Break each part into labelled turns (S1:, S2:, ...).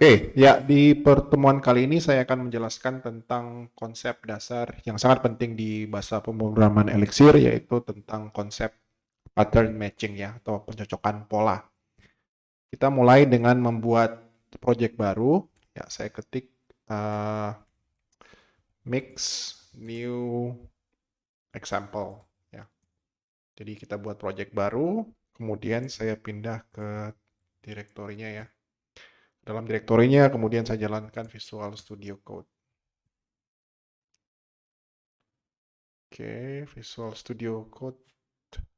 S1: Oke, ya di pertemuan kali ini saya akan menjelaskan tentang konsep dasar yang sangat penting di bahasa pemrograman Elixir, yaitu tentang konsep pattern matching ya, atau pencocokan pola. Kita mulai dengan membuat project baru. Ya, saya ketik mix new example. Ya, jadi kita buat project baru, kemudian saya pindah ke direktorinya ya. Dalam direktorinya kemudian saya jalankan Visual Studio Code. Oke, Visual Studio Code-nya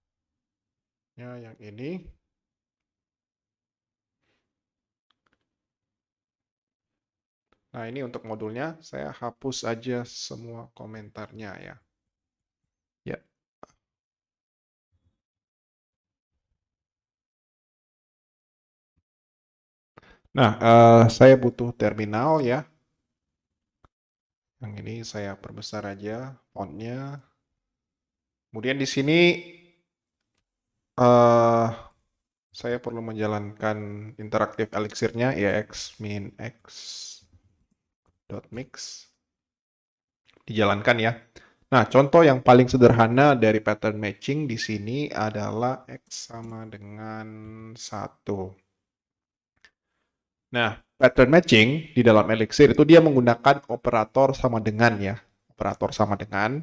S1: yang ini. Nah, ini untuk modulnya, saya hapus aja semua komentarnya ya. Ya. Nah, saya butuh terminal ya. Yang ini saya perbesar aja fontnya. Kemudian di sini eh saya perlu menjalankan interaktif elixirnya ex min x dot mix. Dijalankan ya. Nah, contoh yang paling sederhana dari pattern matching di sini adalah X sama dengan 1. Nah, pattern matching di dalam Elixir itu dia menggunakan operator sama dengan ya. Operator sama dengan.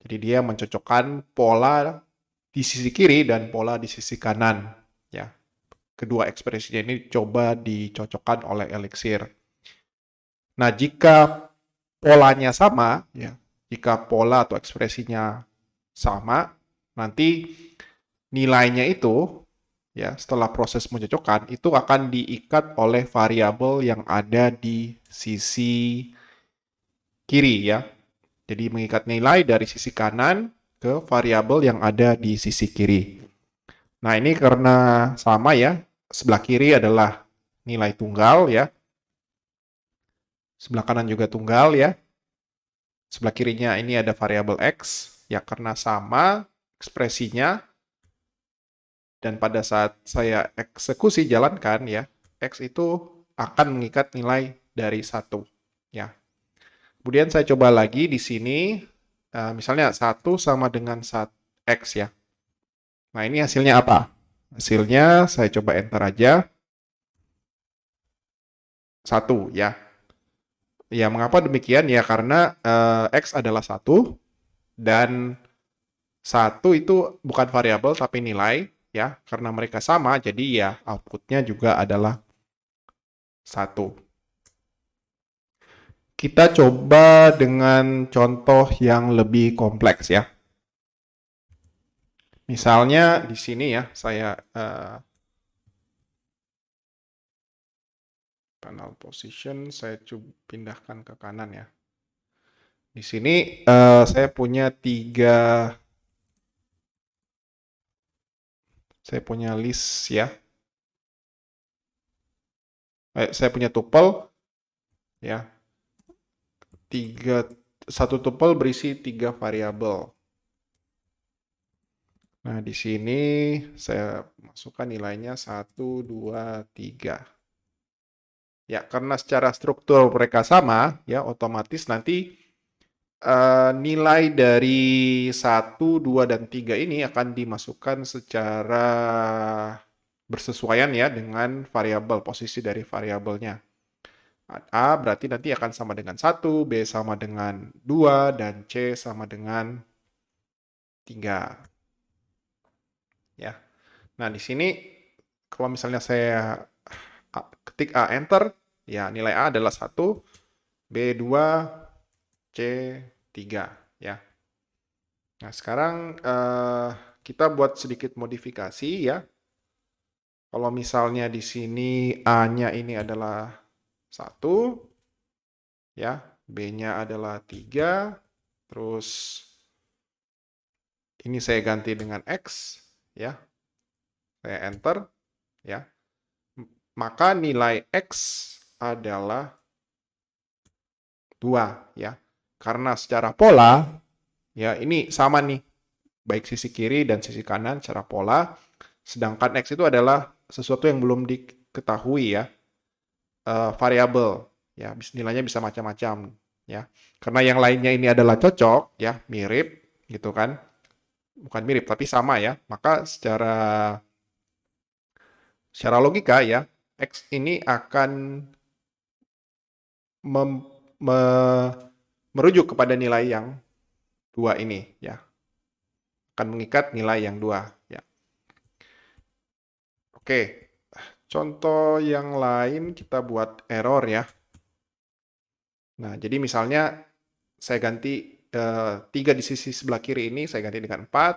S1: Jadi dia mencocokkan pola di sisi kiri dan pola di sisi kanan. Ya, kedua ekspresinya ini coba dicocokkan oleh Elixir. Nah, jika polanya sama, ya, jika pola atau ekspresinya sama, nanti nilainya itu ya setelah proses mencocokkan itu akan diikat oleh variabel yang ada di sisi kiri ya. Jadi mengikat nilai dari sisi kanan ke variabel yang ada di sisi kiri. Nah, ini karena sama ya, sebelah kiri adalah nilai tunggal ya. Sebelah kanan juga tunggal ya. Sebelah kirinya ini ada variabel X ya, karena sama ekspresinya. Dan pada saat saya eksekusi jalankan ya, X itu akan mengikat nilai dari 1 ya. Kemudian saya coba lagi di sini, misalnya 1 sama dengan X ya. Nah, ini hasilnya apa? Hasilnya saya coba enter aja, 1 ya. Ya, mengapa demikian? Ya, karena X adalah 1 dan 1 itu bukan variabel tapi nilai ya. Karena mereka sama, jadi ya outputnya juga adalah 1. Kita coba dengan contoh yang lebih kompleks ya. Misalnya di sini ya, saya panel position, saya coba pindahkan ke kanan ya. Di sini saya punya saya punya list ya. Saya punya tuple ya. Satu tuple berisi 3 variabel. Nah, di sini saya masukkan nilainya 1, 2, 3. Ya, karena secara struktur mereka sama, ya otomatis nanti nilai dari 1, 2, dan 3 ini akan dimasukkan secara bersesuaian ya dengan variabel, posisi dari variabelnya. A berarti nanti akan sama dengan 1, B sama dengan 2, dan C sama dengan 3. Ya. Nah, di sini kalau misalnya saya ketik A enter, ya nilai A adalah 1, B 2, C 3 ya. Nah, sekarang kita buat sedikit modifikasi ya. Kalau misalnya di sini A-nya ini adalah 1 ya, B-nya adalah 3, terus ini saya ganti dengan X ya. Saya enter ya. Maka nilai X adalah 2 ya. Karena secara pola ya ini sama nih. Baik sisi kiri dan sisi kanan secara pola. Sedangkan X itu adalah sesuatu yang belum diketahui ya. variabel, ya, nilainya bisa macam-macam, ya. Karena yang lainnya ini adalah cocok, ya, mirip, gitu kan? Bukan mirip, tapi sama ya. Maka secara logika ya, X ini akan mem- me- merujuk kepada nilai yang dua ini, ya. Akan mengikat nilai yang dua, ya. Oke, contoh yang lain kita buat error ya. Nah, jadi misalnya saya ganti 3 di sisi sebelah kiri ini, saya ganti dengan 4.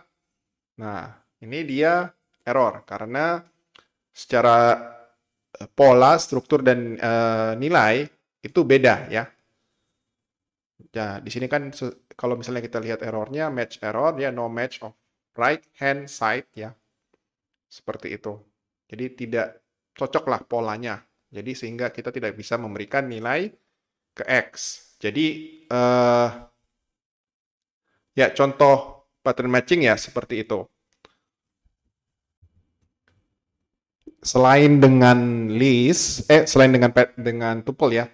S1: Nah, ini dia error karena secara pola, struktur, dan nilai itu beda ya. Ya, di sini kan kalau misalnya kita lihat errornya, match error, ya no match of right hand side ya. Seperti itu. Jadi tidak cocoklah polanya. Jadi sehingga kita tidak bisa memberikan nilai ke X. Jadi ya contoh pattern matching ya seperti itu. Selain dengan tuple ya,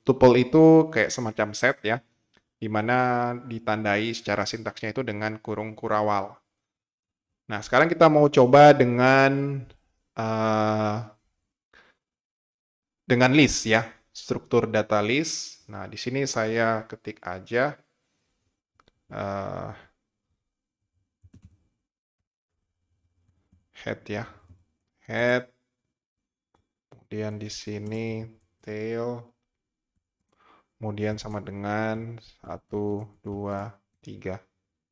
S1: tuple itu kayak semacam set ya, di mana ditandai secara sintaksnya itu dengan kurung kurawal. Nah, sekarang kita mau coba uh, dengan list ya, struktur data list. Nah, di sini saya ketik aja uh, head ya, head. Kemudian di sini tail, kemudian sama dengan 1, 2, 3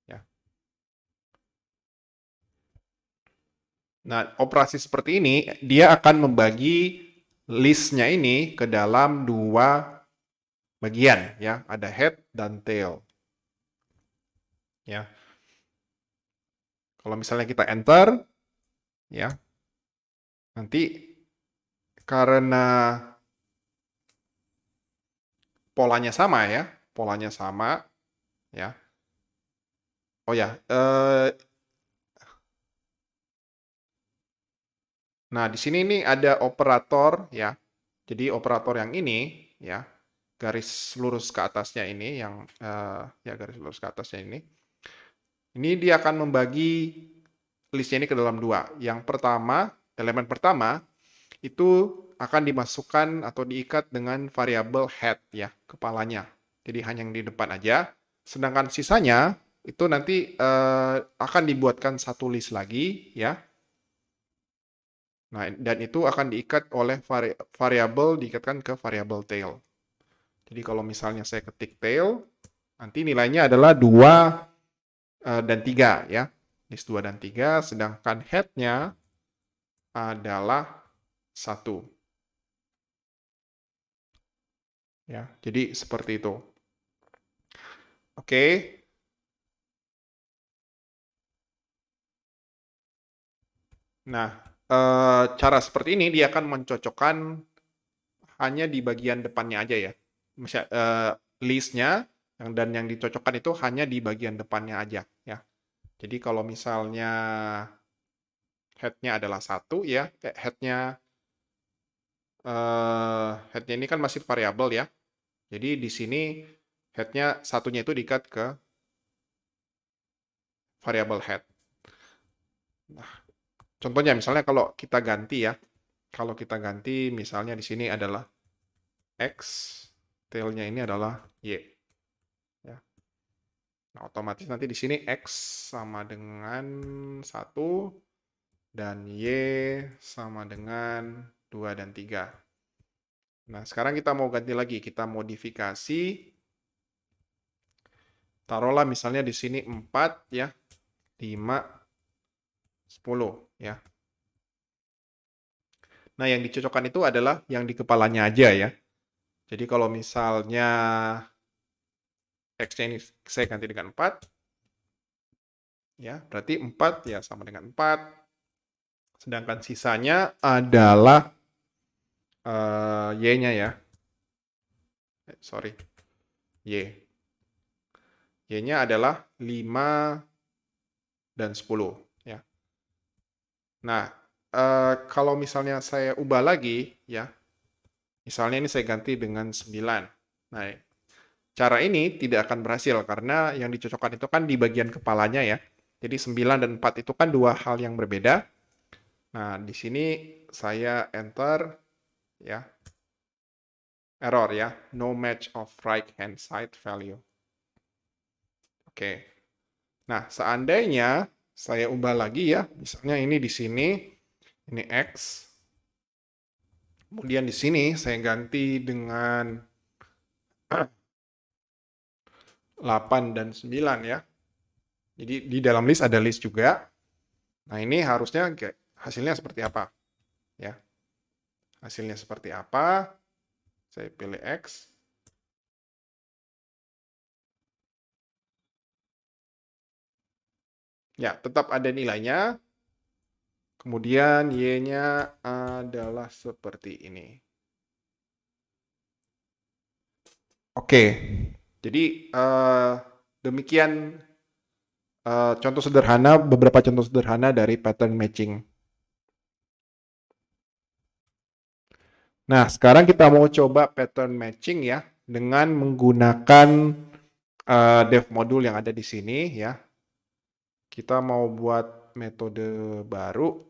S1: ya. Nah, operasi seperti ini dia akan membagi listnya ini ke dalam dua bagian ya, ada head dan tail. Ya. Kalau misalnya kita enter ya, nanti karena polanya sama ya, polanya sama ya. Oh ya, nah di sini ini ada operator ya. Jadi operator yang ini ya, garis lurus ke atasnya ini yang ya garis lurus ke atasnya ini. Ini dia akan membagi listnya ini ke dalam dua. Yang pertama, elemen pertama itu akan dimasukkan atau diikat dengan variabel head ya, kepalanya. Jadi hanya yang di depan aja. Sedangkan sisanya itu nanti akan dibuatkan satu list lagi ya. Nah, dan itu akan diikat oleh variabel diikatkan ke variabel tail. Jadi kalau misalnya saya ketik tail, nanti nilainya adalah 2 dan 3 ya. List 2 dan 3, sedangkan head-nya adalah 1. Ya, jadi seperti itu. Oke. Nah, cara seperti ini dia akan mencocokkan hanya di bagian depannya aja ya. Misal list-nya dan yang dicocokkan itu hanya di bagian depannya aja ya. Jadi kalau misalnya head-nya adalah 1 ya, head-nya ini kan masih variabel ya. Jadi di sini head-nya satunya itu diikat ke variabel head. Nah, contohnya misalnya kalau kita ganti ya, kalau kita ganti misalnya di sini adalah X, tail-nya ini adalah Y. Ya. Nah, otomatis nanti di sini X sama dengan 1 dan Y sama dengan 2 dan 3. Nah, sekarang kita mau ganti lagi, kita modifikasi. Taruhlah misalnya di sini 4 ya, 5, 10 ya. Nah, yang dicocokkan itu adalah yang di kepalanya aja ya. Jadi kalau misalnya X-nya ini saya ganti dengan 4, ya, berarti 4 ya sama dengan 4. Sedangkan sisanya adalah Y-nya ya. Sorry, Y. Y-nya adalah 5 dan 10 ya. Nah, kalau misalnya saya ubah lagi ya, Misalnya ini saya ganti dengan 9. Nah, cara ini tidak akan berhasil karena yang dicocokkan itu kan di bagian kepalanya ya. Jadi 9 dan 4 itu kan dua hal yang berbeda. Nah, di sini saya enter ya, error ya, no match of right hand side value. Oke. Nah, seandainya saya ubah lagi ya, misalnya ini di sini, ini X. Kemudian di sini saya ganti dengan 8 dan 9 ya. Jadi di dalam list ada list juga. Nah, ini harusnya hasilnya seperti apa? Ya. Hasilnya seperti apa? Saya pilih X. Ya, tetap ada nilainya. Kemudian Y-nya adalah seperti ini. Oke, jadi demikian contoh sederhana, beberapa contoh sederhana dari pattern matching. Nah, sekarang kita mau coba pattern matching ya dengan menggunakan dev modul yang ada di sini ya. Kita mau buat metode baru,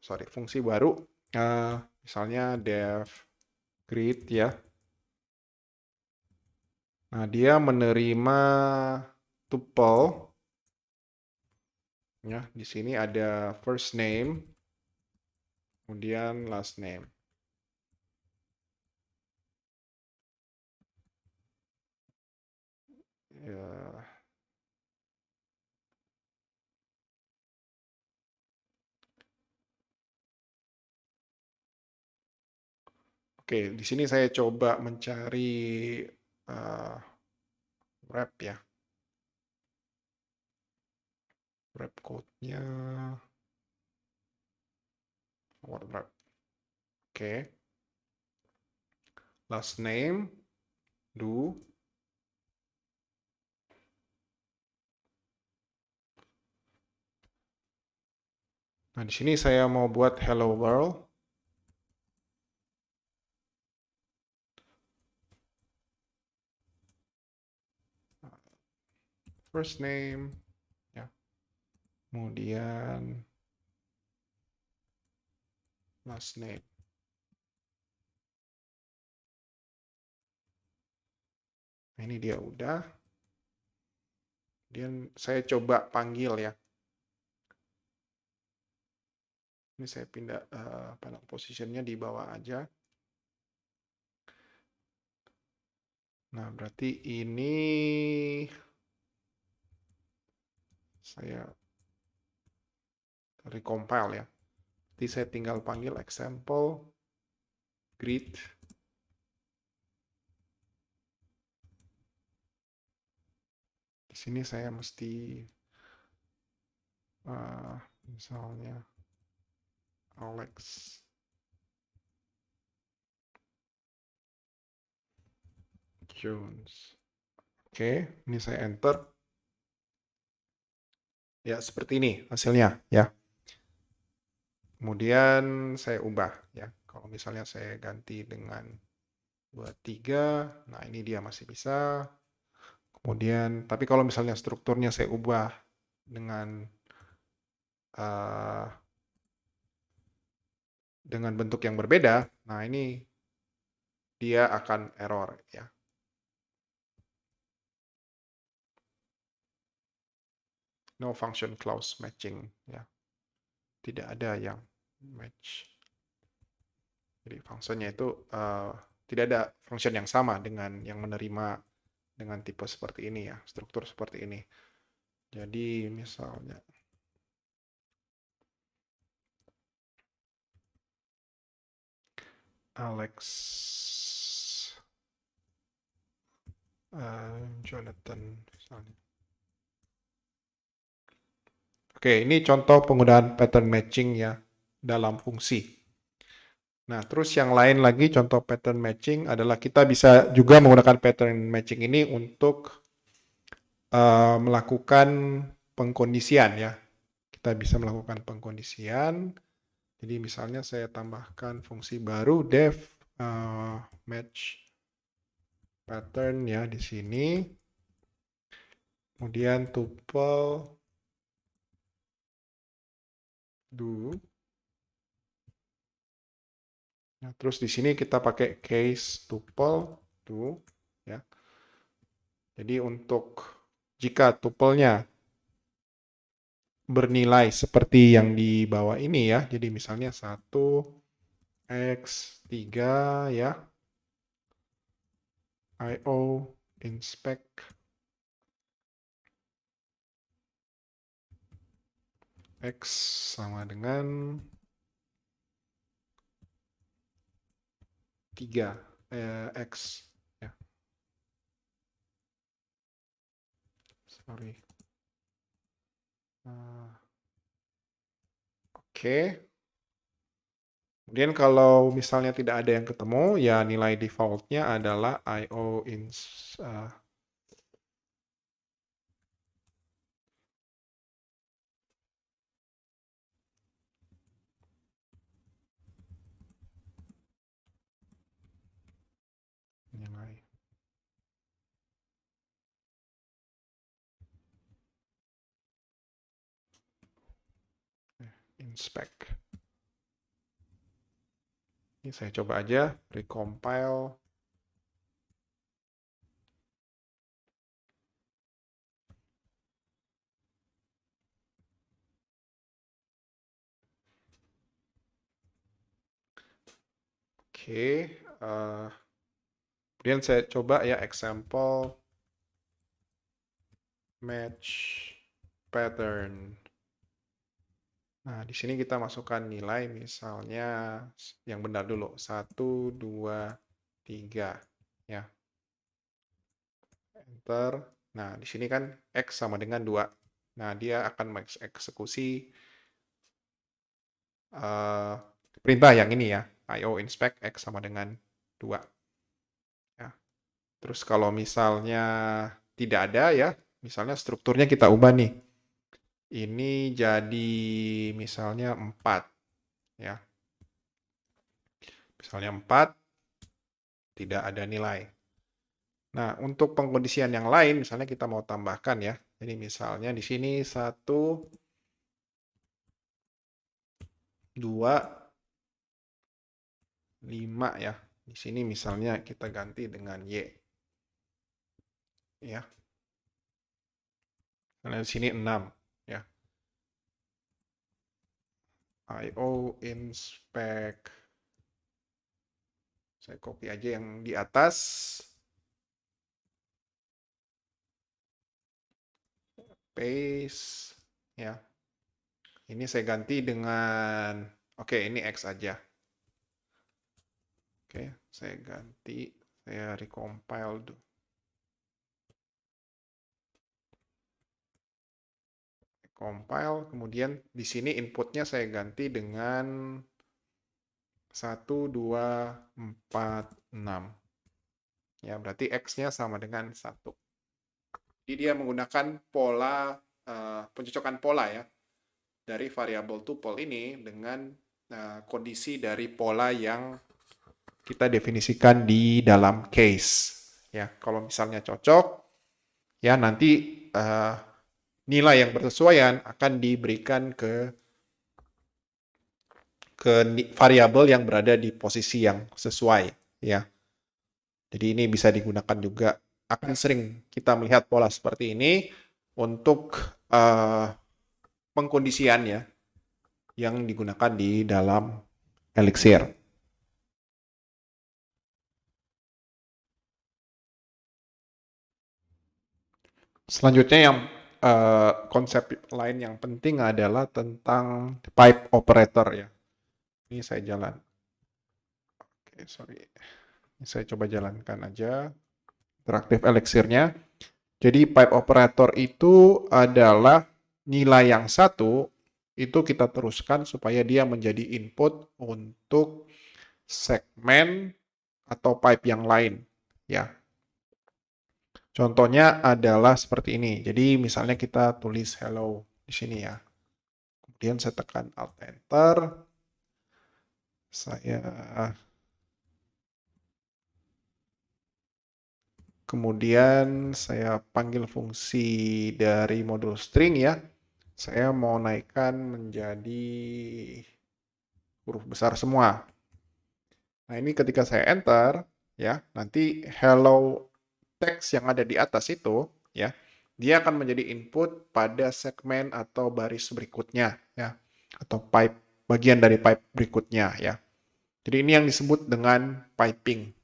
S1: fungsi baru, misalnya dev grid ya. Nah, dia menerima tuple ya. Di sini ada first name, kemudian last name. Ya. Oke, di sini saya coba mencari wrap ya. Wrap code-nya forward wrap. Oke. Last name do. Nah, di sini saya mau buat hello world. First name ya. Kemudian last name. Nah, ini dia udah. Kemudian saya coba panggil ya. Ini saya pindah panel positionnya di bawah aja. Nah, berarti ini saya recompile ya. Jadi saya tinggal panggil example grid. Di sini saya mesti misalnya Alex Jones. Oke, ini saya enter. Ya, seperti ini hasilnya ya. Kemudian saya ubah ya. Kalau misalnya saya ganti dengan 23, nah ini dia masih bisa. Kemudian, tapi kalau misalnya strukturnya saya ubah dengan bentuk yang berbeda, nah ini dia akan error ya. No function clause matching ya. Tidak ada yang match. Jadi fungsinya itu tidak ada function yang sama dengan yang menerima dengan tipe seperti ini ya, struktur seperti ini. Jadi misalnya Alex Jonathan misalnya. Oke, ini contoh penggunaan pattern matching ya dalam fungsi. Nah, terus yang lain lagi contoh pattern matching adalah kita bisa juga menggunakan pattern matching ini untuk melakukan pengkondisian ya. Kita bisa melakukan pengkondisian. Jadi misalnya saya tambahkan fungsi baru def match pattern ya di sini. Kemudian tuple do. Nah, terus di sini kita pakai case tuple do ya. Jadi untuk jika tuplenya bernilai seperti yang di bawah ini ya. Jadi misalnya 1 X 3 ya. IO inspect X sama dengan 3 X ya. Sorry. Oke. Kemudian kalau misalnya tidak ada yang ketemu, ya nilai defaultnya adalah IO nilai inspect. Ini saya coba aja recompile. Oke, kemudian saya coba ya example match pattern. Nah, di sini kita masukkan nilai misalnya yang benar dulu 1 2 3 ya. Enter. Nah, di sini kan X sama dengan 2. Nah, dia akan mengeksekusi perintah yang ini ya. IO inspect X sama dengan 2. Ya. Terus kalau misalnya tidak ada ya, misalnya strukturnya kita ubah nih. Ini jadi misalnya 4 ya. Misalnya 4 tidak ada nilai. Nah, untuk pengkondisian yang lain misalnya kita mau tambahkan ya. Jadi misalnya di sini 1 2 5 ya. Di sini misalnya kita ganti dengan Y. Ya. Karena di sini 6 ya. IO inspect. Saya copy aja yang di atas. Paste ya. Ini saya ganti dengan oke, ini X aja. Oke, saya ganti, saya recompile dulu. Compile, kemudian di sini inputnya saya ganti dengan 1, 2, 4, 6. Ya, berarti X-nya sama dengan 1. Jadi dia menggunakan pola, pencocokan pola ya, dari variabel tuple ini dengan kondisi dari pola yang kita definisikan di dalam case. Ya, kalau misalnya cocok, ya nanti nilai yang bersesuaian akan diberikan ke variabel yang berada di posisi yang sesuai ya. Jadi ini bisa digunakan juga, akan sering kita melihat pola seperti ini untuk pengkondisian ya yang digunakan di dalam Elixir. Selanjutnya yang konsep lain yang penting adalah tentang pipe operator ya. Ini saya jalan. Oke, sorry. Ini saya coba jalankan aja interaktif Elixirnya. Jadi pipe operator itu adalah nilai yang satu itu kita teruskan supaya dia menjadi input untuk segmen atau pipe yang lain ya. Contohnya adalah seperti ini. Jadi misalnya kita tulis hello di sini ya. Kemudian saya tekan Alt Enter. Saya Kemudian saya panggil fungsi dari modul string ya. Saya mau naikkan menjadi huruf besar semua. Nah, ini ketika saya enter, ya, nanti hello text yang ada di atas itu, ya, dia akan menjadi input pada segmen atau baris berikutnya, ya, atau pipe bagian dari pipe berikutnya, ya. Jadi ini yang disebut dengan piping.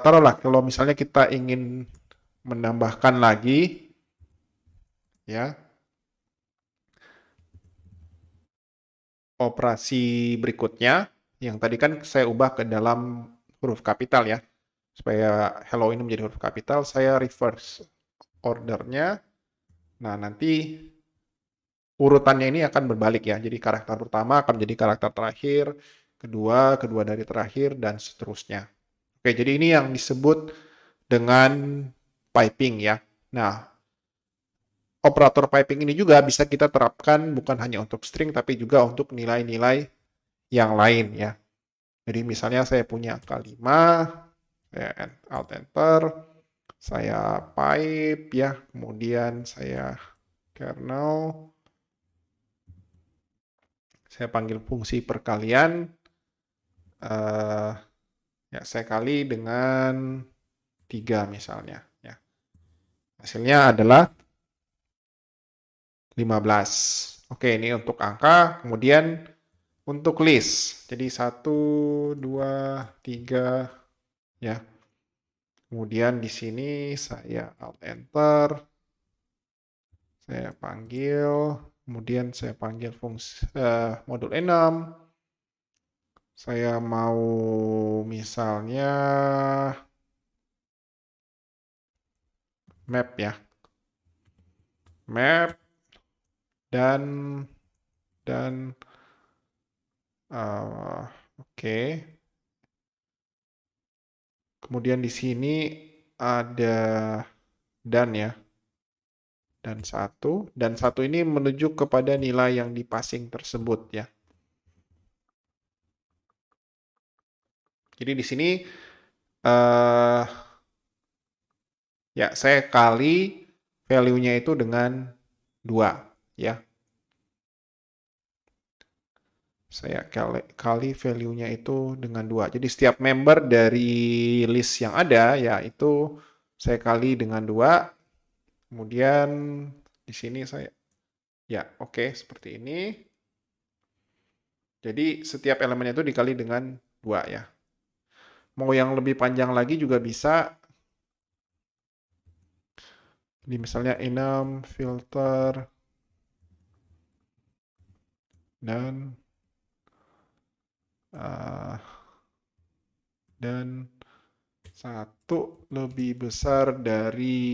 S1: Taruhlah kalau misalnya kita ingin menambahkan lagi, ya, operasi berikutnya, yang tadi kan saya ubah ke dalam huruf kapital ya, supaya hello ini menjadi huruf kapital, saya reverse ordernya. Nah, nanti urutannya ini akan berbalik ya. Jadi karakter pertama akan menjadi karakter terakhir, kedua dari terakhir, dan seterusnya. Oke, jadi ini yang disebut dengan piping ya. Nah, operator piping ini juga bisa kita terapkan bukan hanya untuk string, tapi juga untuk nilai-nilai yang lain ya. Jadi misalnya saya punya angka 5, saya alt enter, saya pipe ya, kemudian saya kernel, saya panggil fungsi perkalian, eh, ya saya kali dengan 3 misalnya. Ya. Hasilnya adalah 15. Oke, ini untuk angka, kemudian untuk list. Jadi 1, 2, 3, ya. Kemudian di sini saya alt enter, saya panggil, kemudian saya panggil fungsi modul enum. Saya mau misalnya map ya. Map dan oke. Kemudian di sini ada dan ya. Dan satu ini menuju kepada nilai yang dipasing tersebut ya. Jadi di sini eh ya saya kali value-nya itu dengan 2 ya. Saya kali value-nya itu dengan 2. Jadi setiap member dari list yang ada ya itu saya kali dengan 2. Kemudian di sini saya ya oke seperti ini. Jadi setiap elemennya itu dikali dengan 2 ya. Mau yang lebih panjang lagi juga bisa. Ini misalnya enum filter dan uh, dan satu lebih besar dari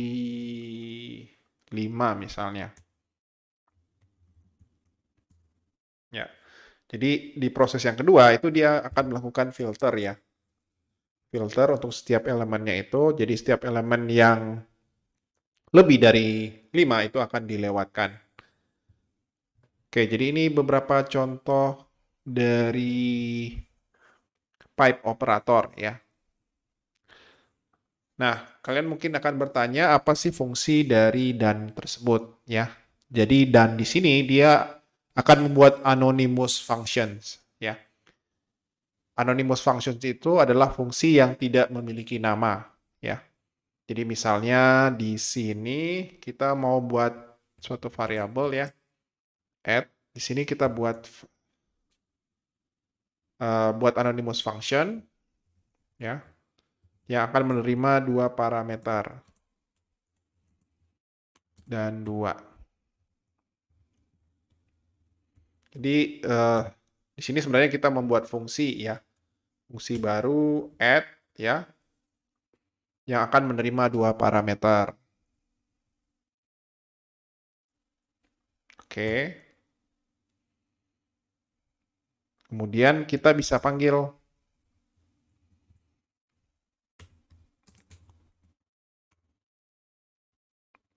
S1: 5 misalnya. Ya. Jadi di proses yang kedua itu dia akan melakukan filter ya. Filter untuk setiap elemennya itu. Jadi setiap elemen yang lebih dari 5 itu akan dilewatkan. Oke, jadi ini beberapa contoh dari pipe operator ya. Nah, kalian mungkin akan bertanya apa sih fungsi dari dan tersebut ya. Jadi dan di sini dia akan membuat anonymous functions ya. Anonymous functions itu adalah fungsi yang tidak memiliki nama ya. Jadi misalnya di sini kita mau buat suatu variabel ya, add. Di sini kita buat anonymous function ya, yang akan menerima 2 parameter dan 2. Jadi di sini sebenarnya kita membuat fungsi ya, fungsi baru add ya, yang akan menerima 2 parameter. Oke. Kemudian kita bisa panggil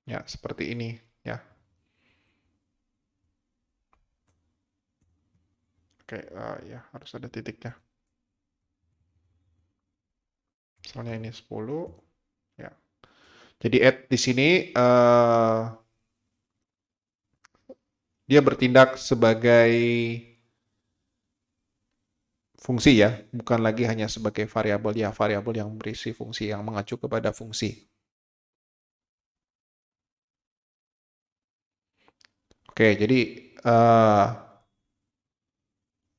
S1: ya seperti ini ya. Oke, ya harus ada titiknya. misalnya ini 10, ya. Jadi add di sini dia bertindak sebagai fungsi ya, bukan lagi hanya sebagai variabel ya, variabel yang berisi fungsi yang mengacu kepada fungsi. Oke, jadi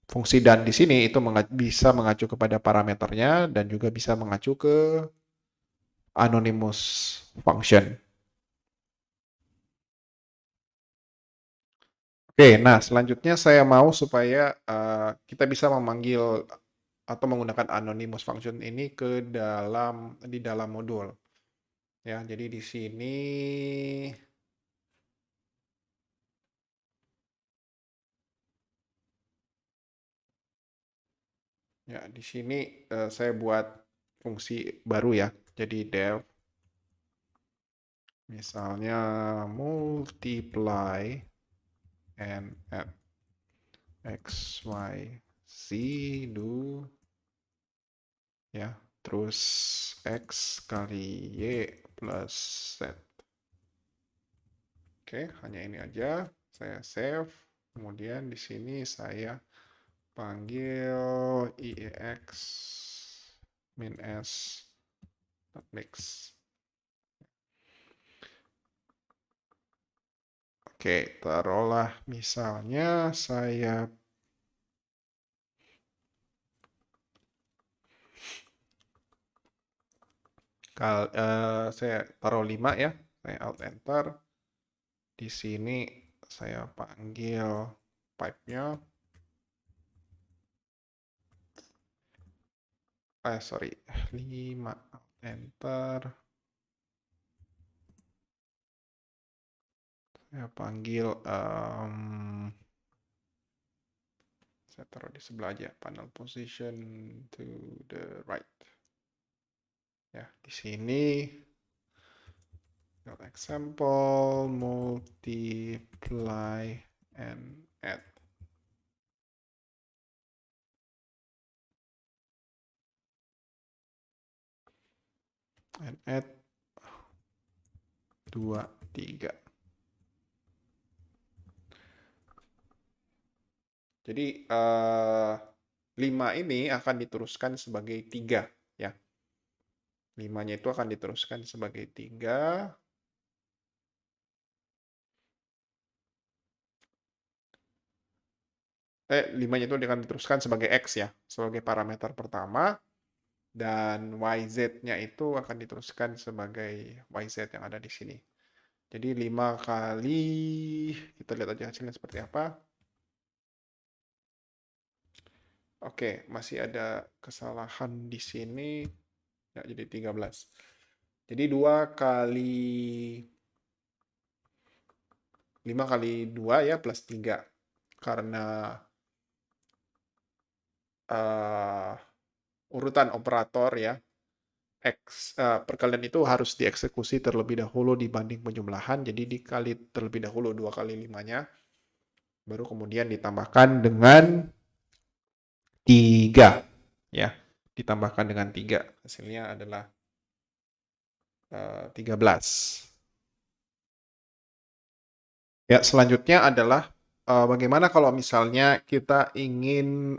S1: fungsi dan di sini itu bisa mengacu kepada parameternya dan juga bisa mengacu ke anonymous function. Oke, nah selanjutnya saya mau supaya kita bisa memanggil atau menggunakan anonymous function ini di dalam modul. Ya, jadi di sini ya di sini saya buat fungsi baru ya. Jadi def misalnya multiply and add x, y, z do ya. Terus x kali y plus z. Oke, hanya ini aja. Saya save. Kemudian di sini saya panggil iex min s mix. Oke, taruhlah misalnya saya taruh 5 ya. Saya alt enter. Di sini saya panggil pipe-nya. Sorry, 5 alt enter. Saya panggil saya taruh di sebelah aja, panel position to the right. Ya, di sini example multiply and add. And add 2, 3. Jadi 5 ini akan diteruskan sebagai 3 ya. 5-nya itu akan diteruskan sebagai 3. 5-nya itu akan diteruskan sebagai X ya, sebagai parameter pertama. Dan YZ-nya itu akan diteruskan sebagai YZ yang ada di sini. Jadi 5 kali, kita lihat aja hasilnya seperti apa. Oke, masih ada kesalahan di sini. Ya, jadi 13. Jadi 5 kali 2 ya plus 3. Karena urutan operator ya, perkalian itu harus dieksekusi terlebih dahulu dibanding penjumlahan. Jadi dikali terlebih dahulu 2 kali 5-nya. Baru kemudian ditambahkan dengan 3. Ya, ditambahkan dengan 3. Hasilnya adalah 13. Ya, selanjutnya adalah bagaimana kalau misalnya kita ingin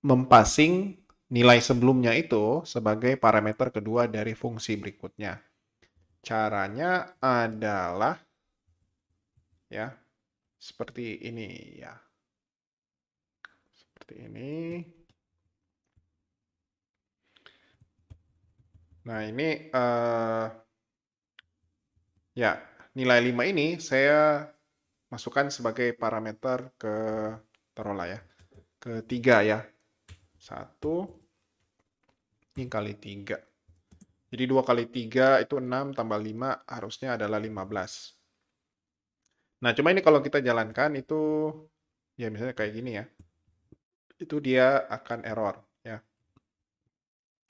S1: mempassing nilai sebelumnya itu sebagai parameter kedua dari fungsi berikutnya. Caranya adalah ya seperti ini ya. Seperti ini. Nah, ini ya, nilai 5 ini saya masukkan sebagai parameter taruhlah ya, ketiga ya. 1 ini kali 3. Jadi 2 kali 3 itu 6 tambah 5 harusnya adalah 15. Nah, cuma ini kalau kita jalankan itu ya misalnya kayak gini ya. Itu dia akan error ya.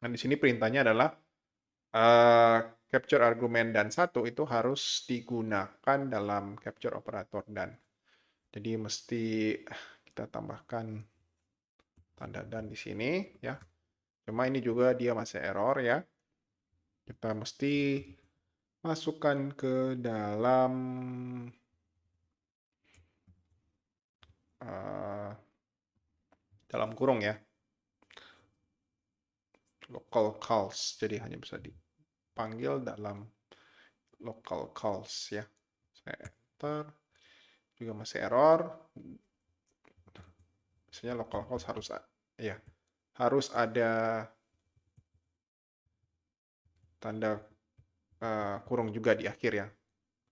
S1: Nah, di sini perintahnya adalah capture argumen dan 1 itu harus digunakan dalam capture operator dan. Jadi mesti kita tambahkan tanda dan di sini ya. Cuma ini juga dia masih error ya. Kita mesti masukkan ke eh, dalam kurung ya, local calls. Jadi hanya bisa dipanggil dalam local calls ya. Saya enter, juga masih error. Biasanya local calls ya harus ada tanda kurung juga di akhir ya,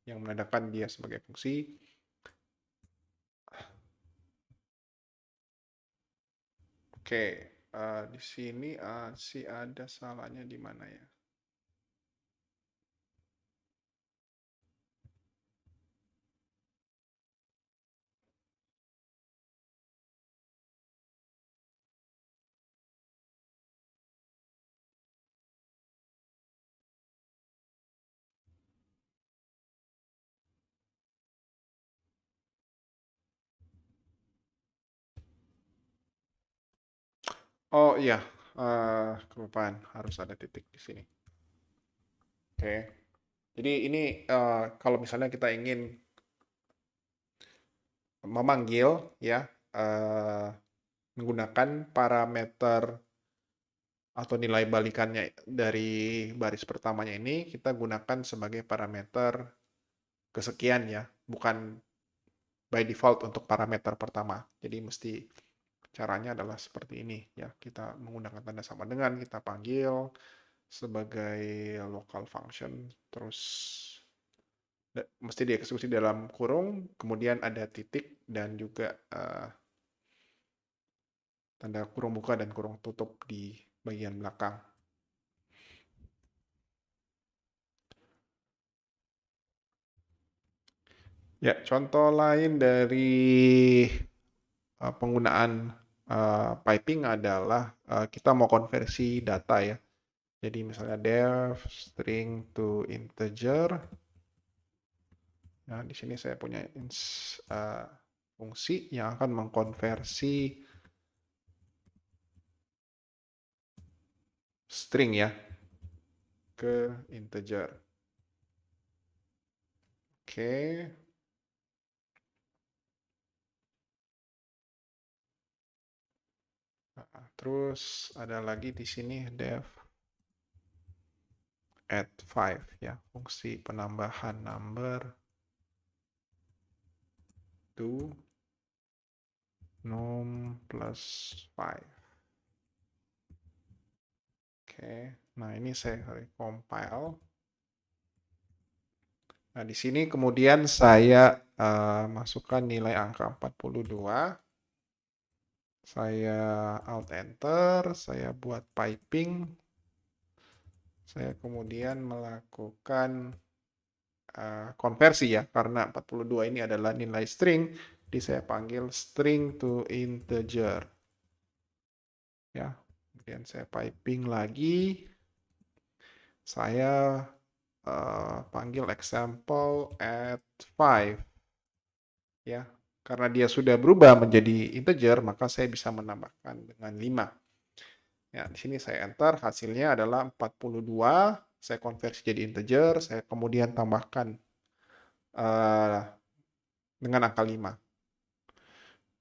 S1: yang menandakan dia sebagai fungsi. Oke, di sini sih ada salahnya di mana ya? Oh iya, kelupaan harus ada titik di sini. Oke, jadi ini kalau misalnya kita ingin memanggil ya eh, menggunakan parameter atau nilai balikannya dari baris pertamanya ini kita gunakan sebagai parameter kesekian ya, bukan by default untuk parameter pertama. Jadi mesti caranya adalah seperti ini ya. Kita menggunakan tanda sama dengan, kita panggil sebagai local function, terus mesti dieksekusi dalam kurung, kemudian ada titik dan juga tanda kurung buka dan kurung tutup di bagian belakang. Ya, contoh lain dari penggunaan piping adalah kita mau konversi data ya. Jadi misalnya def string to integer. Nah, di sini saya punya fungsi yang akan mengkonversi string ya ke integer. Oke. Nah, terus ada lagi di sini def add 5 ya, fungsi penambahan number to num plus 5. Oke, nah ini saya compile. Nah, di sini kemudian saya masukkan nilai angka 42. Saya Alt Enter, saya buat piping. Saya kemudian melakukan konversi ya, karena 42 ini adalah nilai string, jadi saya panggil string to integer. Ya, kemudian saya piping lagi. Saya panggil example at 5 ya. Karena dia sudah berubah menjadi integer, maka saya bisa menambahkan dengan 5. Ya, di sini saya enter, hasilnya adalah 42. Saya konversi jadi integer, saya kemudian tambahkan uh, dengan angka 5.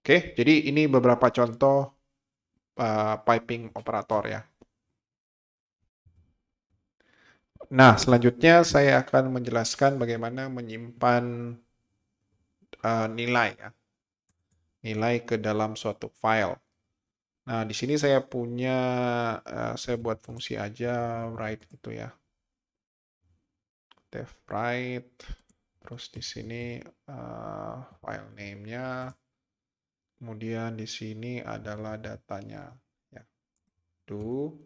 S1: Oke, jadi ini beberapa contoh piping operator ya. Nah, selanjutnya saya akan menjelaskan bagaimana menyimpan nilai ya, nilai ke dalam suatu file. Nah, di sini saya punya, saya buat fungsi aja write itu ya, def write, terus di sini file name-nya, kemudian di sini adalah datanya ya, do.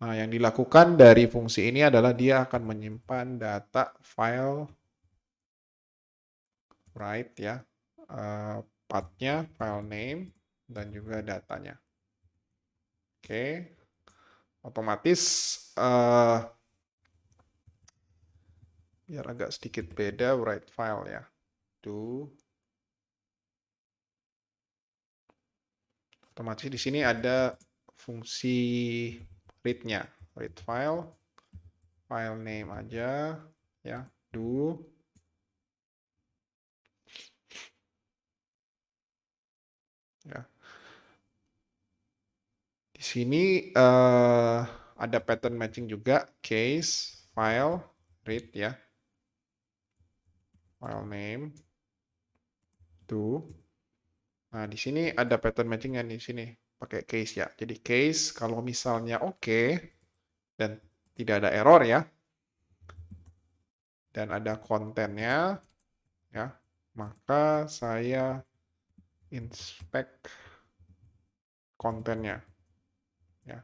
S1: Nah, yang dilakukan dari fungsi ini adalah dia akan menyimpan data file write ya, path-nya, file name, dan juga datanya. Oke, otomatis biar agak sedikit beda write file ya. Do otomatis di sini ada fungsi read-nya. Read file, file name aja, ya, do. Ya. Di sini ada pattern matching juga, case, file, read ya, file name, do. Nah, di sini ada pattern matchingnya di sini pakai case ya. Jadi case kalau misalnya oke dan tidak ada error ya, dan ada kontennya ya, maka saya inspect kontennya ya.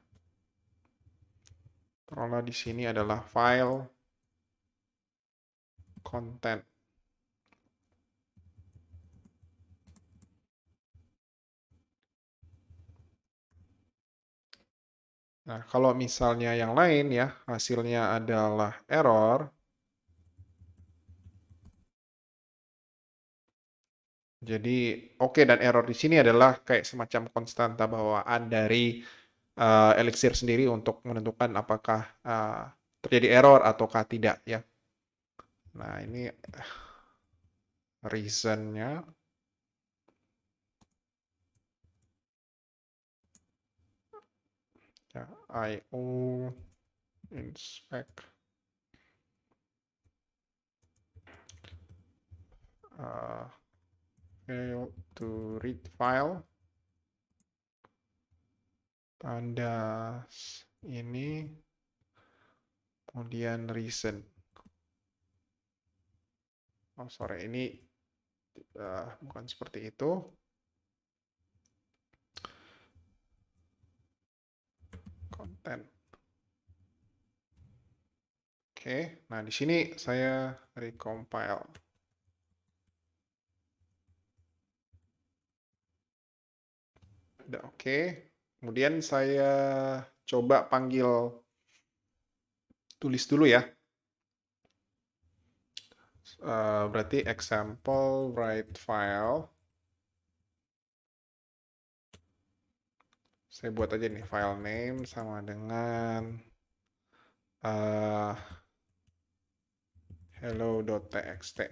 S1: Kalau di sini adalah file content. Nah, kalau misalnya yang lain ya, hasilnya adalah error. Jadi oke dan error di sini adalah kayak semacam konstanta bawaan dari Elixir sendiri untuk menentukan apakah terjadi error ataukah tidak ya. Nah, ini reasonnya. Ya, IO inspect fail to read file. Tanda ini kemudian reason. Oh, sorry, ini bukan seperti itu. Konten. Oke, nah di sini saya recompile. Udah oke. Kemudian saya coba panggil tulis dulu ya. Berarti example write file. Saya buat aja nih file name sama dengan hello.txt.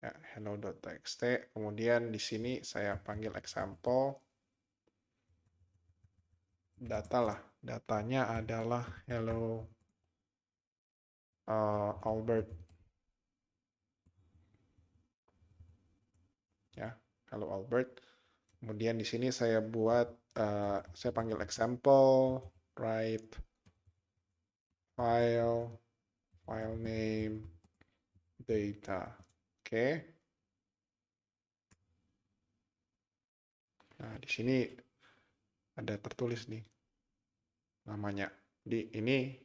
S1: Ya, hello.txt. Kemudian di sini saya panggil example data lah. Datanya adalah hello Albert. Ya, hello Albert. Kemudian di sini saya buat saya panggil example write file name data. Oke. Nah, di sini ada tertulis nih namanya. Ini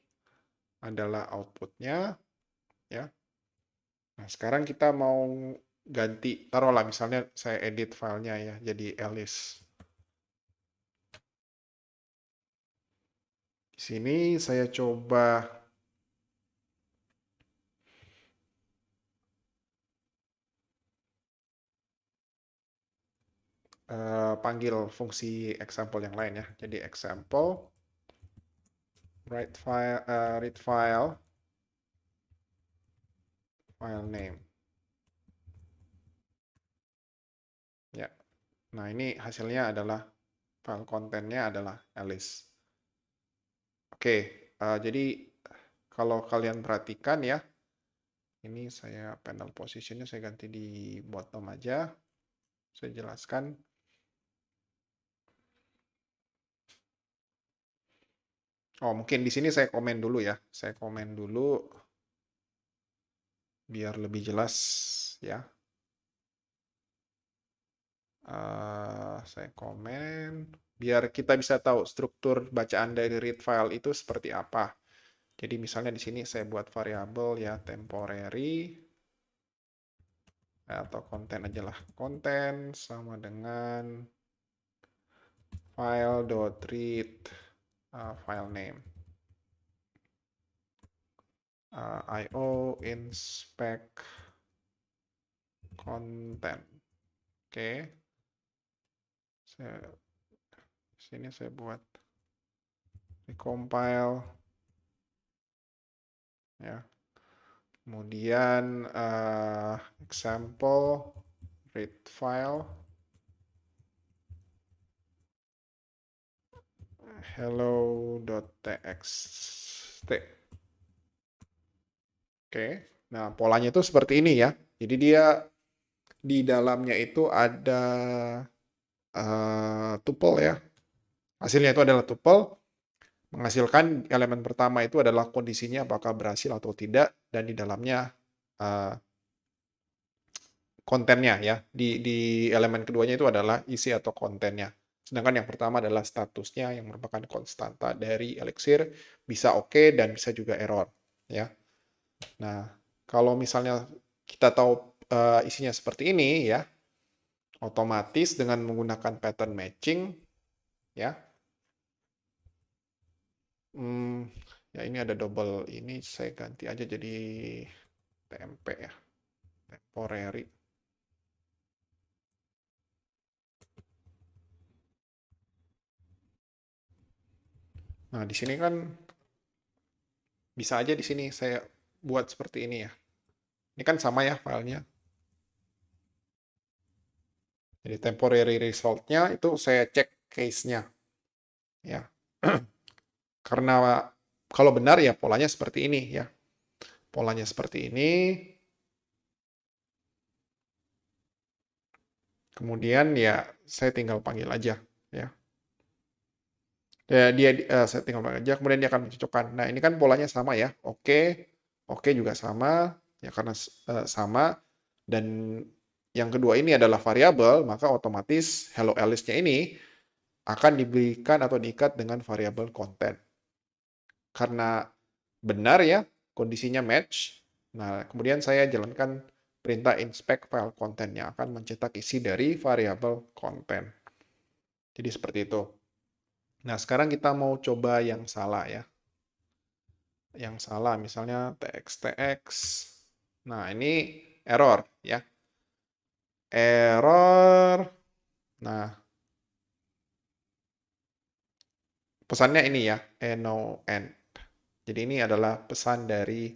S1: adalah outputnya ya. Nah, sekarang kita mau ganti, taruhlah misalnya saya edit filenya ya, jadi Alice. Di sini saya coba panggil fungsi example yang lain ya. Jadi example read file name. Ya. Nah, ini hasilnya adalah file kontennya adalah Alice. Oke, jadi kalau kalian perhatikan ya, ini saya panel positionnya saya ganti di bottom aja. Saya jelaskan. Oh, mungkin di sini saya komen dulu ya. Saya komen dulu biar lebih jelas ya. Saya komen biar kita bisa tahu struktur bacaan dari read file itu seperti apa. Jadi misalnya di sini saya buat variabel ya temporary atau konten aja lah. Konten sama dengan file.read file name. IO inspect content. Oke. Sini saya buat recompile ya. Kemudian example read file hello.txt. Oke. Nah, polanya itu seperti ini ya. Jadi dia di dalamnya itu ada tuple ya. Hasilnya itu adalah tuple menghasilkan elemen pertama itu adalah kondisinya apakah berhasil atau tidak dan di dalamnya uh, kontennya ya. Di elemen keduanya itu adalah isi atau kontennya. Sedangkan yang pertama adalah statusnya yang merupakan konstanta dari Elixir, bisa oke dan bisa juga error ya. Nah, kalau misalnya kita tahu isinya seperti ini ya, otomatis dengan menggunakan pattern matching ya. Ya ini ada double ini saya ganti aja jadi TMP ya. Temporary. Nah, di sini kan bisa aja di sini saya buat seperti ini ya. Ini kan sama ya filenya. Jadi temporary result-nya itu saya cek case-nya. Ya. Karena kalau benar ya polanya seperti ini ya. Polanya seperti ini. Kemudian ya saya tinggal panggil aja ya. Ya, saya tinggal panggil aja, kemudian dia akan mencocokkan. Nah, ini kan polanya sama ya. Oke, oke juga sama ya karena sama dan yang kedua ini adalah variabel, maka otomatis hello Alice-nya ini akan diberikan atau diikat dengan variabel konten. Karena benar ya, kondisinya match. Nah, kemudian saya jalankan perintah inspect file content yang akan mencetak isi dari variabel konten. Jadi seperti itu. Nah, sekarang kita mau coba yang salah ya. Yang salah misalnya txtx. Nah, ini error ya. Error. Nah, pesannya ini ya, no end. Jadi ini adalah pesan dari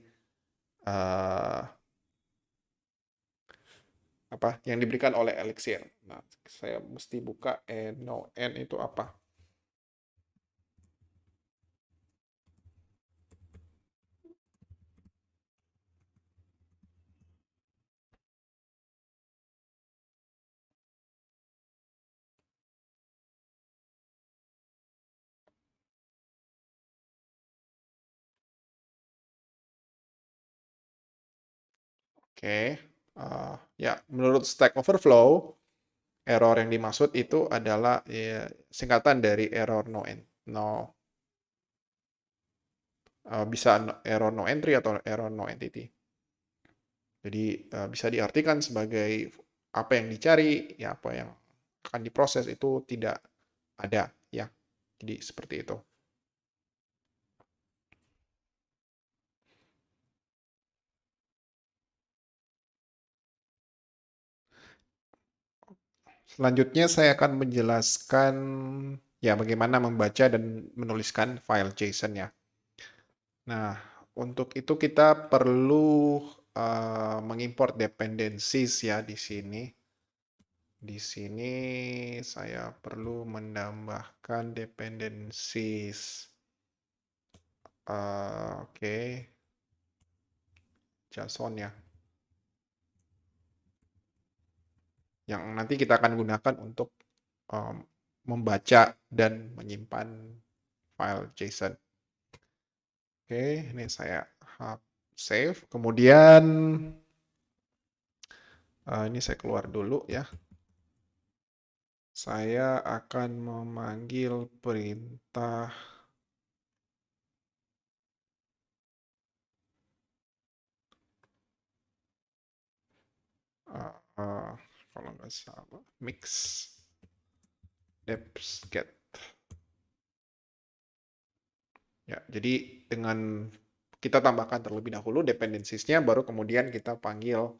S1: uh, apa yang diberikan oleh Elixir. Nah, saya mesti buka no end itu apa? Oke, ya menurut Stack Overflow error yang dimaksud itu adalah ya, singkatan dari error no end, no bisa error no entry atau error no entity. Jadi bisa diartikan sebagai apa yang dicari, ya apa yang akan diproses itu tidak ada, ya. Jadi seperti itu. Selanjutnya saya akan menjelaskan ya bagaimana membaca dan menuliskan file JSON ya. Nah, untuk itu kita perlu mengimport dependencies ya di sini. Di sini saya perlu menambahkan dependencies. Oke, JSON ya. Yang nanti kita akan gunakan untuk membaca dan menyimpan file JSON. Oke, ini saya save. Kemudian ini saya keluar dulu ya. Saya akan memanggil perintah kalau nggak salah mix deps get. Ya, jadi dengan kita tambahkan terlebih dahulu dependencies-nya, baru kemudian kita panggil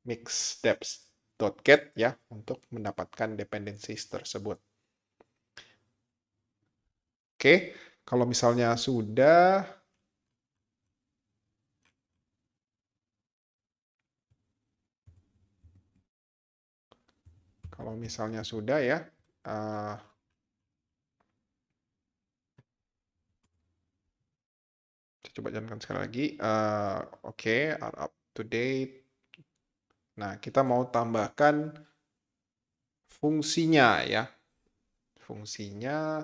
S1: mix deps. .get ya untuk mendapatkan dependencies tersebut. Oke, kalau misalnya sudah, ya, uh, saya coba jalankan sekali lagi. Oke, are up to date. Nah, kita mau tambahkan fungsinya ya. Fungsinya,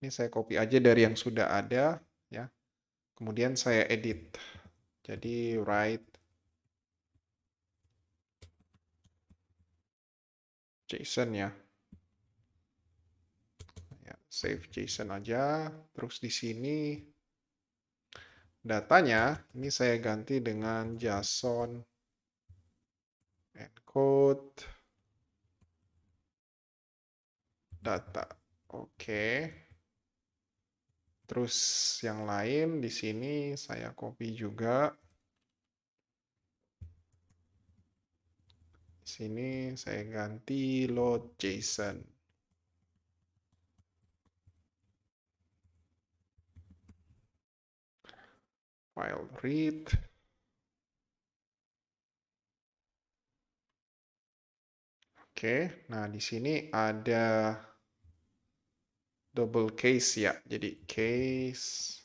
S1: ini saya copy aja dari yang sudah ada ya. Kemudian saya edit. Jadi write JSON ya. Save JSON aja. Terus di sini datanya ini saya ganti dengan JSON encode data. Oke. Terus yang lain di sini saya copy juga. Di sini saya ganti load JSON. File read. Oke, nah di sini ada double case ya. Jadi case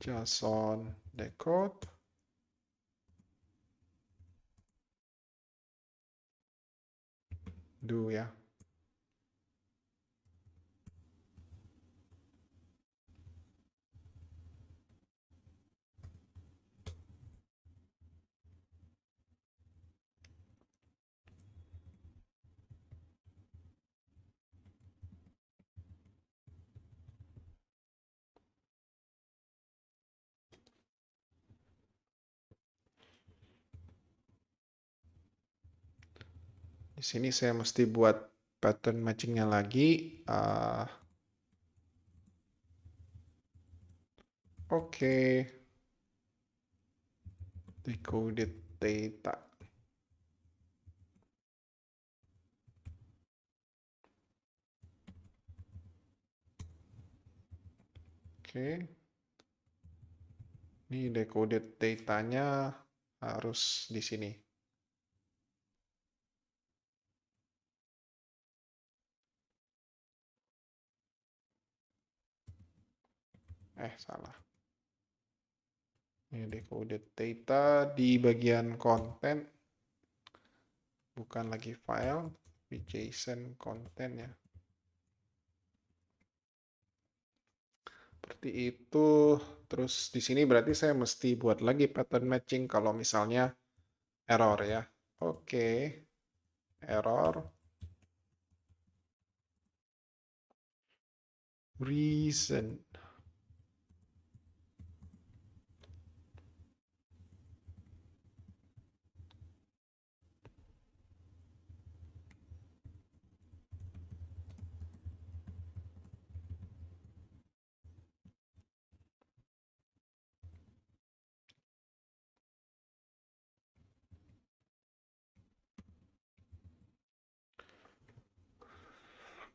S1: JSON decode do ya. Di sini saya mesti buat pattern matchingnya lagi. Oke. Decoded data. Oke. Ini decoded datanya harus di sini. Salah. Ini decoded data di bagian konten. Bukan lagi file, tapi JSON konten ya. Seperti itu. Terus di sini berarti saya mesti buat lagi pattern matching kalau misalnya error ya. Oke. Error. Reason.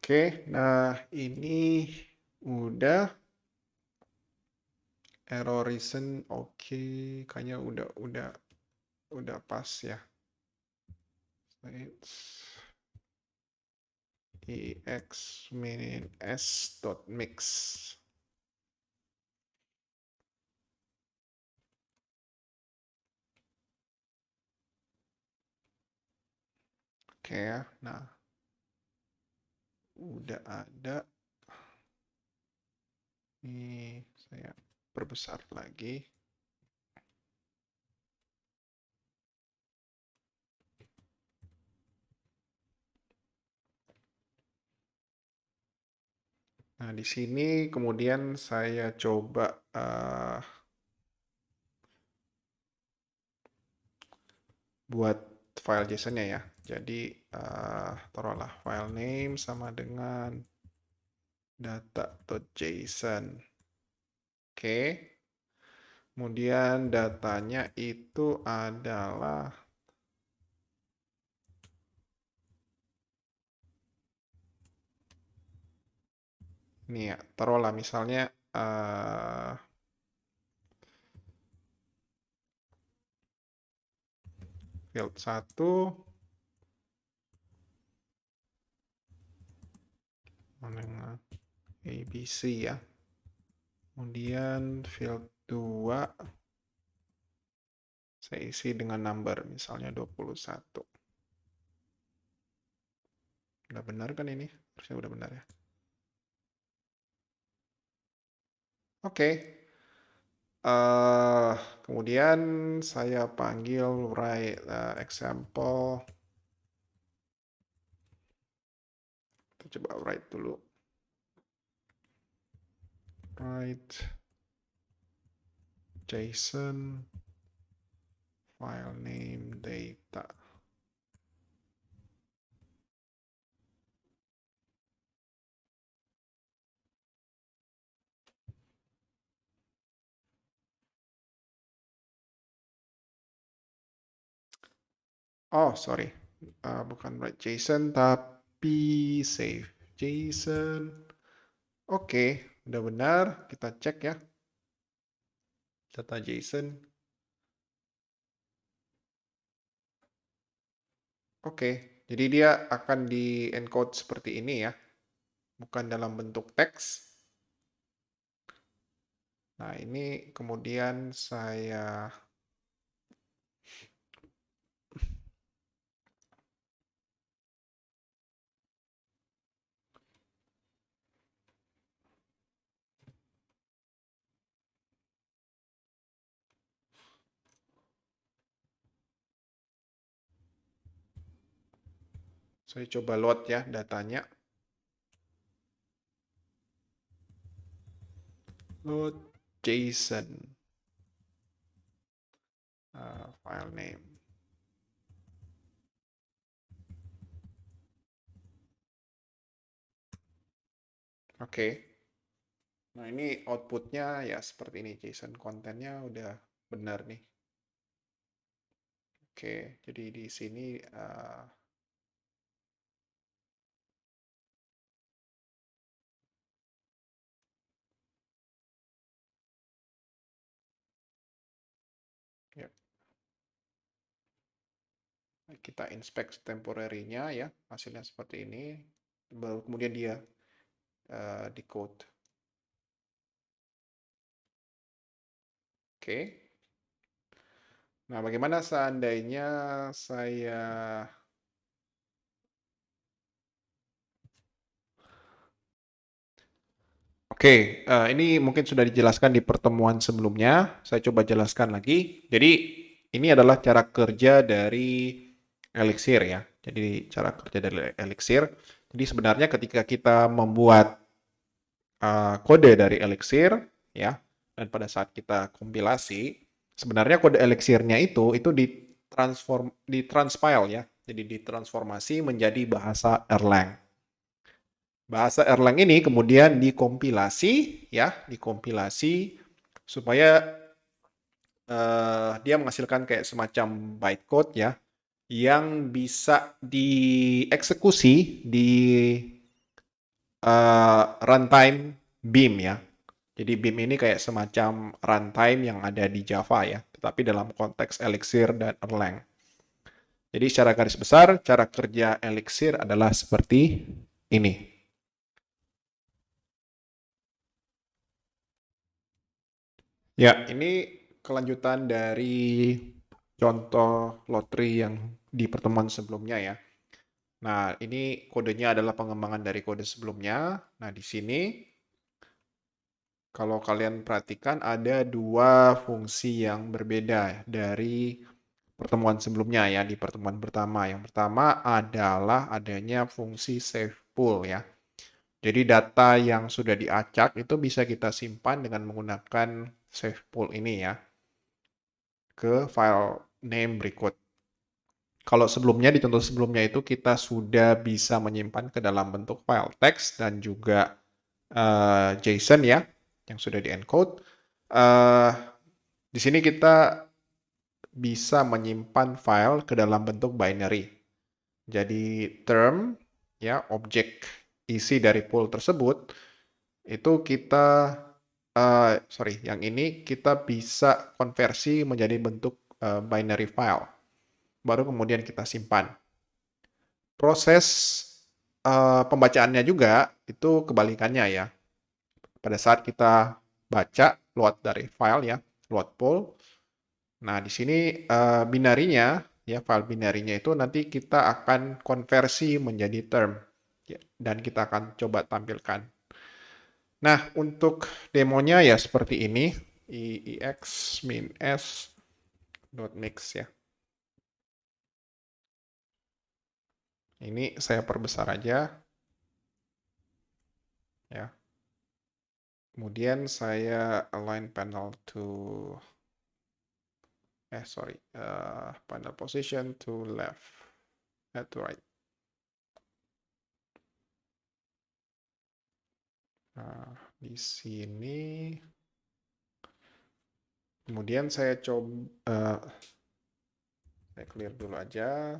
S1: Oke, nah ini udah error reason. Oke, kayaknya udah pas ya. ex min s dot mix. Oke ya, nah udah ada. Ini saya perbesar lagi. Nah, di sini kemudian saya coba buat file JSON-nya ya. Jadi taruhlah file name sama dengan data.json. Oke. Kemudian datanya itu adalah ini ya, taruhlah misalnya field 1 mana ABC ya. Kemudian field 2 saya isi dengan number misalnya 21. Udah benar kan ini? Harusnya udah benar ya. Oke. Kemudian saya panggil write example. Kita coba write dulu. Write JSON file name data. Oh, sorry. Bukan write JSON, tapi save JSON. Oke, udah benar. Kita cek ya. Data JSON. Oke, jadi dia akan di-encode seperti ini ya. Bukan dalam bentuk teks. Nah, ini kemudian saya coba load ya datanya. Load JSON file name. Oke. Nah, ini outputnya ya seperti ini. JSON kontennya udah benar nih. Oke, jadi di sini ya, kita inspect temporary-nya ya, hasilnya seperti ini. Baru kemudian dia decode. Oke. Nah, bagaimana seandainya saya Oke, ini mungkin sudah dijelaskan di pertemuan sebelumnya. Saya coba jelaskan lagi. Jadi, ini adalah cara kerja dari Elixir ya. Jadi, cara kerja dari Elixir. Jadi, sebenarnya ketika kita membuat kode dari Elixir ya, dan pada saat kita kompilasi, sebenarnya kode Elixirnya itu ditranspile ya. Jadi ditransformasi menjadi bahasa Erlang. Bahasa Erlang ini kemudian dikompilasi ya, dikompilasi supaya dia menghasilkan kayak semacam bytecode ya yang bisa dieksekusi di runtime Beam ya. Jadi Beam ini kayak semacam runtime yang ada di Java ya, tetapi dalam konteks Elixir dan Erlang. Jadi secara garis besar, cara kerja Elixir adalah seperti ini. Ya, ini kelanjutan dari contoh lottery yang di pertemuan sebelumnya ya. Nah, ini kodenya adalah pengembangan dari kode sebelumnya. Nah, di sini kalau kalian perhatikan ada dua fungsi yang berbeda dari pertemuan sebelumnya ya, di pertemuan pertama. Yang pertama adalah adanya fungsi save pool ya. Jadi data yang sudah diacak itu bisa kita simpan dengan menggunakan save pool ini ya ke file name berikut. Kalau sebelumnya, di contoh sebelumnya itu kita sudah bisa menyimpan ke dalam bentuk file teks dan juga JSON ya, yang sudah di-encode. Di sini kita bisa menyimpan file ke dalam bentuk binary. Jadi term, ya, objek isi dari pool tersebut, itu kita, sorry, yang ini kita bisa konversi menjadi bentuk binary file. Baru kemudian kita simpan. Proses pembacaannya juga itu kebalikannya ya. Pada saat kita baca load dari file ya, load pool. Nah, di sini binarinya ya, file binarinya itu nanti kita akan konversi menjadi term ya, dan kita akan coba tampilkan. Nah, untuk demonya ya seperti ini, iex min s dot mix ya. Ini saya perbesar aja ya. Kemudian saya align panel to sorry, panel position to left, to right. Nah, di sini kemudian saya coba saya clear dulu aja.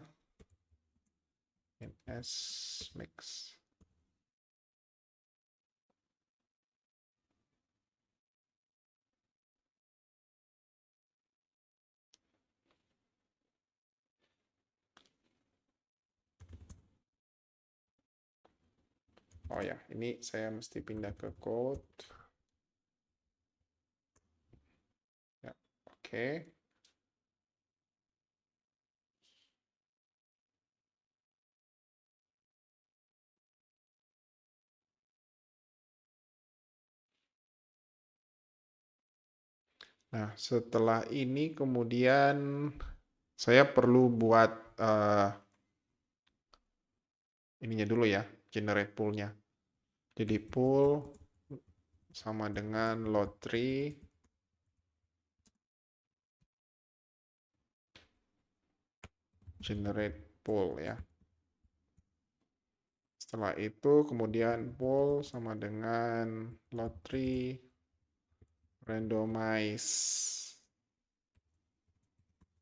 S1: S mix. Oh ya, ini saya mesti pindah ke code. Ya, oke. Nah, setelah ini kemudian saya perlu buat ininya dulu ya, generate pool-nya. Jadi pool sama dengan load tree generate pool ya. Setelah itu kemudian pool sama dengan load tree randomize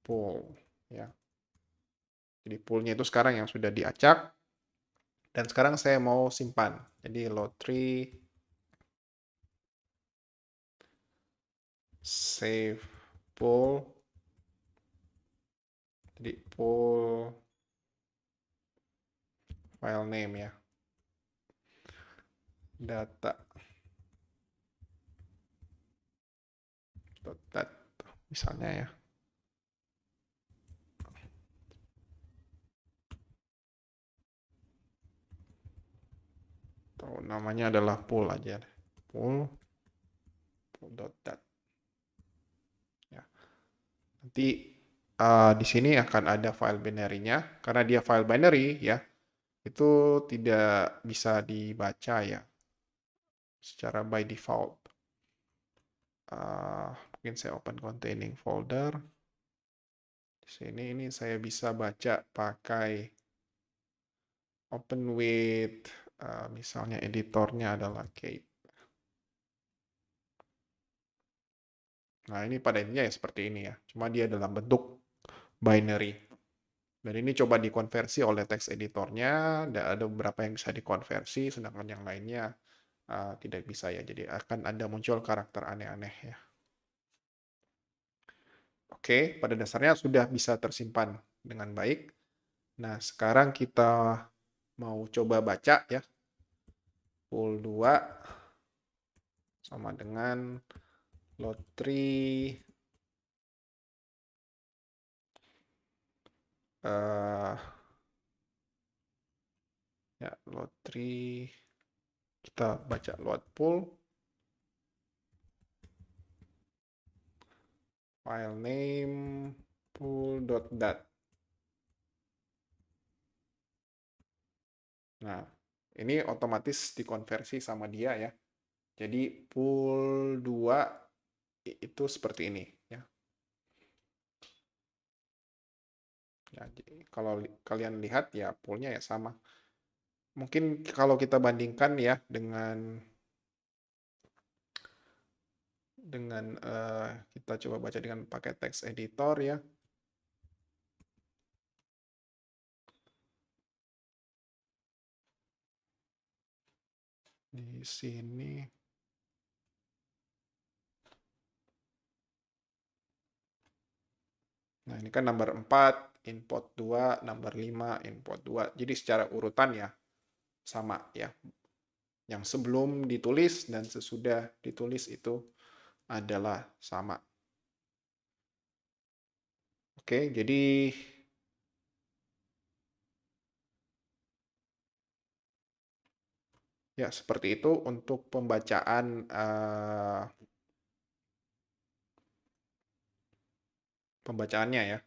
S1: pool ya. Jadi poolnya itu sekarang yang sudah diacak dan sekarang saya mau simpan. Jadi load tree save pool. Jadi pool file name ya. Data .dat misalnya ya. Atau namanya adalah pool aja. Pool.dat. Ya. Nanti di sini akan ada file binary-nya. Karena dia file binary ya, itu tidak bisa dibaca ya secara by default. Mungkin saya open containing folder. Di sini ini saya bisa baca pakai open with misalnya editornya adalah Cape. Nah, ini pada intinya ya seperti ini ya. Cuma dia dalam bentuk binary. Dan ini coba dikonversi oleh text editornya. Ada beberapa yang bisa dikonversi, sedangkan yang lainnya tidak bisa ya. Jadi akan ada muncul karakter aneh-aneh ya. Oke, pada dasarnya sudah bisa tersimpan dengan baik. Nah, sekarang kita mau coba baca ya. Pool 2 sama dengan load 3 ya, load 3 kita baca load pool file name pool.dat. Nah, ini otomatis dikonversi sama dia ya. Jadi pool 2 itu seperti ini ya. Ya, jadi kalau kalian lihat ya poolnya ya sama. Mungkin kalau kita bandingkan ya dengan dengan kita coba baca dengan pakai text editor ya. Di sini. Nah, ini kan number 4, input 2, number 5, input 2. Jadi secara urutan ya sama ya. Yang sebelum ditulis dan sesudah ditulis itu adalah sama. Oke, jadi ya seperti itu untuk pembacaan pembacaannya ya.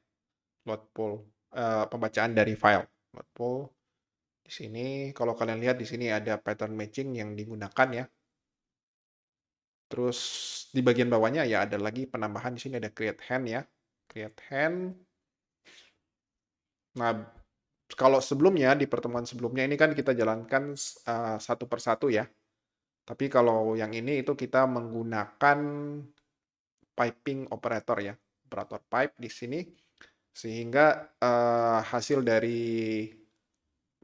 S1: Load pull pembacaan dari file. Load pull di sini kalau kalian lihat di sini ada pattern matching yang digunakan ya. Terus di bagian bawahnya ya ada lagi penambahan di sini ada create hand ya. Create hand. Nah, kalau sebelumnya di pertemuan sebelumnya ini kan kita jalankan satu persatu ya. Tapi kalau yang ini itu kita menggunakan piping operator ya. Operator pipe di sini sehingga hasil dari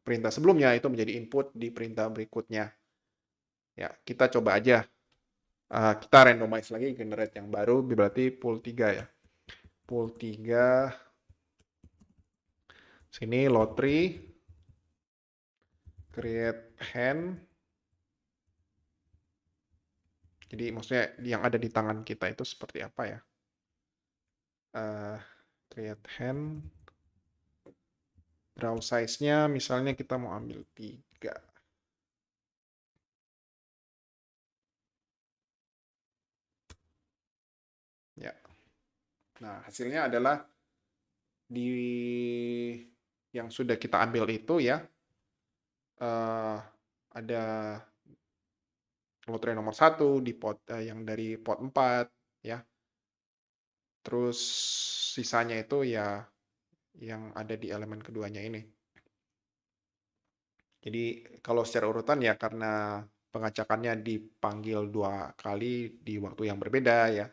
S1: perintah sebelumnya itu menjadi input di perintah berikutnya. Ya, kita coba aja. Kita randomize lagi generate yang baru berarti pool 3 ya. Pool 3 sini lottery create hand. Jadi maksudnya yang ada di tangan kita itu seperti apa ya? Create hand. Draw size-nya misalnya kita mau ambil 3. Ya. Nah, hasilnya adalah di yang sudah kita ambil itu ya ada lotre nomor 1 di pot yang dari pot 4 ya. Terus sisanya itu ya yang ada di elemen keduanya ini. Jadi kalau secara urutan ya karena pengacakannya dipanggil 2 kali di waktu yang berbeda ya.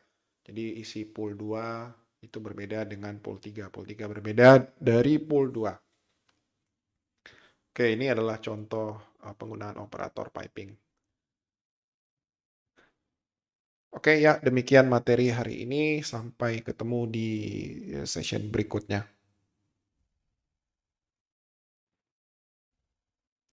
S1: Jadi isi pool 2 itu berbeda dengan pool 3. Pool 3 berbeda dari pool 2. Oke, ini adalah contoh penggunaan operator piping. Oke ya, demikian materi hari ini. Sampai ketemu di session berikutnya.